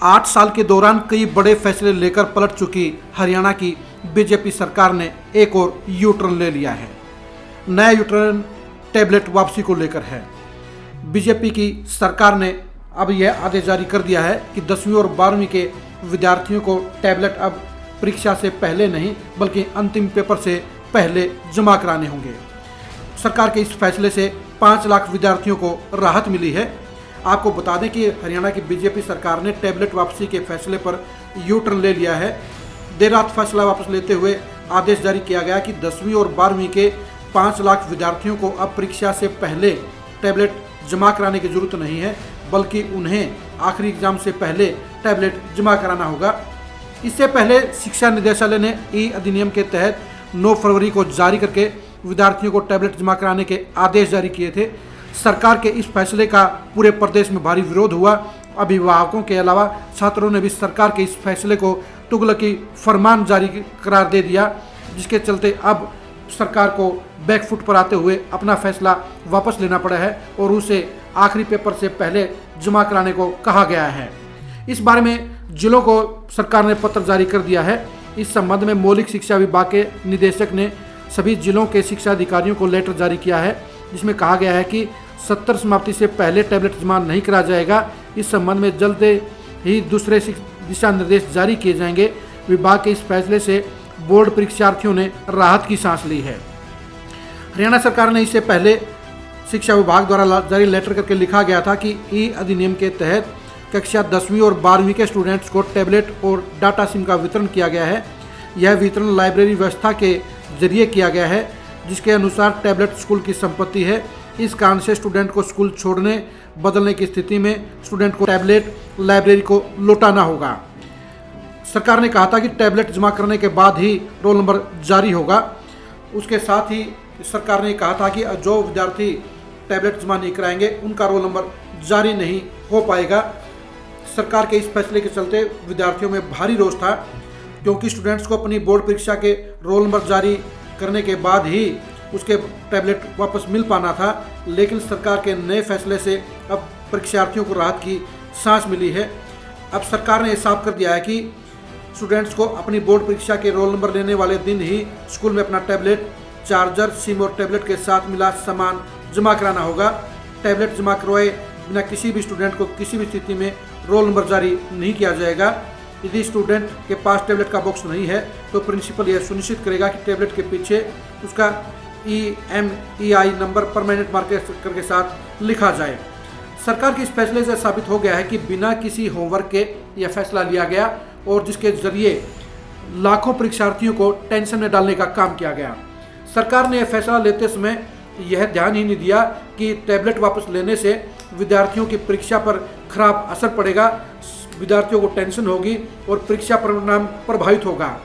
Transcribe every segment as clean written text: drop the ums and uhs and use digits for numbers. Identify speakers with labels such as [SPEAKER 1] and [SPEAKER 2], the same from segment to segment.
[SPEAKER 1] 8 साल के दौरान कई बड़े फैसले लेकर पलट चुकी हरियाणा की बीजेपी सरकार ने एक और यू टर्न ले लिया है। नया यू टर्न टैबलेट वापसी को लेकर है। बीजेपी की सरकार ने अब यह आदेश जारी कर दिया है कि 10वीं और 12वीं के विद्यार्थियों को टैबलेट अब परीक्षा से पहले नहीं बल्कि अंतिम पेपर से पहले जमा कराने होंगे। सरकार के इस फैसले से 5 लाख विद्यार्थियों को राहत मिली है। आपको बता दें कि हरियाणा की बीजेपी सरकार ने टैबलेट वापसी के फैसले पर यू टर्न ले लिया है। देर रात फैसला वापस लेते हुए आदेश जारी किया गया कि 10वीं और 12वीं के 5 लाख विद्यार्थियों को अब परीक्षा से पहले टैबलेट जमा कराने की जरूरत नहीं है, बल्कि उन्हें आखिरी एग्जाम से पहले टैबलेट जमा कराना होगा। इससे पहले शिक्षा निदेशालय ने ई अधिनियम के तहत 9 फरवरी को जारी करके विद्यार्थियों को टैबलेट जमा कराने के आदेश जारी किए थे। सरकार के इस फैसले का पूरे प्रदेश में भारी विरोध हुआ। अभिभावकों के अलावा छात्रों ने भी सरकार के इस फैसले को तुगलकी फरमान जारी करार दे दिया, जिसके चलते अब सरकार को बैकफुट पर आते हुए अपना फैसला वापस लेना पड़ा है और उसे आखिरी पेपर से पहले जमा कराने को कहा गया है। इस बारे में जिलों को सरकार ने पत्र जारी कर दिया है। इस संबंध में मौलिक शिक्षा विभाग के निदेशक ने सभी जिलों के शिक्षा अधिकारियों को लेटर जारी किया है, जिसमें कहा गया है कि 70 समाप्ति से पहले टैबलेट जमा नहीं करा जाएगा। इस संबंध में जल्द ही दूसरे दिशा निर्देश जारी किए जाएंगे। विभाग के इस फैसले से बोर्ड परीक्षार्थियों ने राहत की सांस ली है। हरियाणा सरकार ने इससे पहले शिक्षा विभाग द्वारा जारी लेटर करके लिखा गया था कि ई अधिनियम के तहत कक्षा 10वीं और 12वीं के स्टूडेंट्स को टैबलेट और डाटा सिम का वितरण किया गया है। यह वितरण लाइब्रेरी व्यवस्था के जरिए किया गया है, जिसके अनुसार टैबलेट स्कूल की संपत्ति है। इस कारण से स्टूडेंट को स्कूल छोड़ने बदलने की स्थिति में स्टूडेंट को टैबलेट लाइब्रेरी को लौटाना होगा। सरकार ने कहा था कि टैबलेट जमा करने के बाद ही रोल नंबर जारी होगा। उसके साथ ही सरकार ने कहा था कि जो विद्यार्थी टैबलेट जमा नहीं कराएंगे उनका रोल नंबर जारी नहीं हो पाएगा। सरकार के इस फैसले के चलते विद्यार्थियों में भारी रोष था, क्योंकि स्टूडेंट्स को अपनी बोर्ड परीक्षा के रोल नंबर जारी करने के बाद ही उसके टैबलेट वापस मिल पाना था। लेकिन सरकार के नए फैसले से अब परीक्षार्थियों को राहत की सांस मिली है। अब सरकार ने साफ कर दिया है कि स्टूडेंट्स को अपनी बोर्ड परीक्षा के रोल नंबर लेने वाले दिन ही स्कूल में अपना टैबलेट, चार्जर, सिम और टैबलेट के साथ मिला सामान जमा कराना होगा। टैबलेट जमा करवाए बिना किसी भी स्टूडेंट को किसी भी स्थिति में रोल नंबर जारी नहीं किया जाएगा। यदि स्टूडेंट के पास टैबलेट का बॉक्स नहीं है तो प्रिंसिपल यह सुनिश्चित करेगा कि टैबलेट के पीछे उसका EMEI नंबर परमानेंट मार्कर के साथ लिखा जाए। सरकार के इस फैसले से साबित हो गया है कि बिना किसी होमवर्क के यह फैसला लिया गया और जिसके जरिए लाखों परीक्षार्थियों को टेंशन में डालने का काम किया गया। सरकार ने यह फैसला लेते समय यह ध्यान ही नहीं दिया कि टैबलेट वापस लेने से विद्यार्थियों की परीक्षा पर खराब असर पड़ेगा, विद्यार्थियों को टेंशन होगी और परीक्षा परिणाम प्रभावित होगा।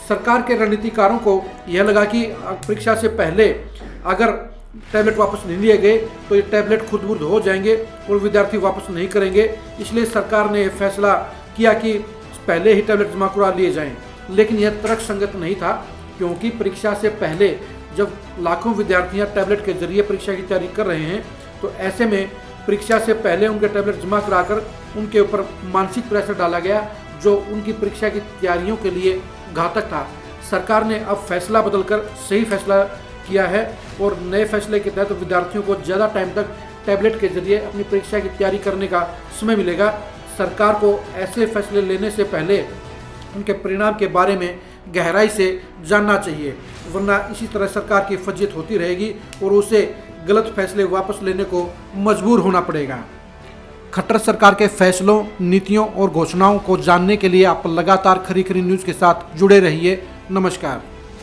[SPEAKER 1] सरकार के रणनीतिकारों को यह लगा कि परीक्षा से पहले अगर टैबलेट वापस नहीं लिए गए तो ये टैबलेट खुद बुर्द हो जाएंगे और विद्यार्थी वापस नहीं करेंगे। इसलिए सरकार ने यह फैसला किया कि पहले ही टैबलेट जमा करा लिए जाएं। लेकिन यह तर्कसंगत नहीं था, क्योंकि परीक्षा से पहले जब लाखों विद्यार्थियां टैबलेट के जरिए परीक्षा की तैयारी कर रहे हैं, तो ऐसे में परीक्षा से पहले उनके टैबलेट जमा कराकर उनके ऊपर मानसिक प्रेशर डाला गया, जो उनकी परीक्षा की तैयारियों के लिए घातक था। सरकार ने अब फैसला बदलकर सही फैसला किया है और नए फैसले के तहत विद्यार्थियों को ज़्यादा टाइम तक टैबलेट के जरिए अपनी परीक्षा की तैयारी करने का समय मिलेगा। सरकार को ऐसे फैसले लेने से पहले उनके परिणाम के बारे में गहराई से जानना चाहिए, वरना इसी तरह सरकार की फजीयत होती रहेगी और उसे गलत फैसले वापस लेने को मजबूर होना पड़ेगा। खट्टर सरकार के फैसलों, नीतियों और घोषणाओं को जानने के लिए आप लगातार खरी खरी न्यूज़ के साथ जुड़े रहिए। नमस्कार।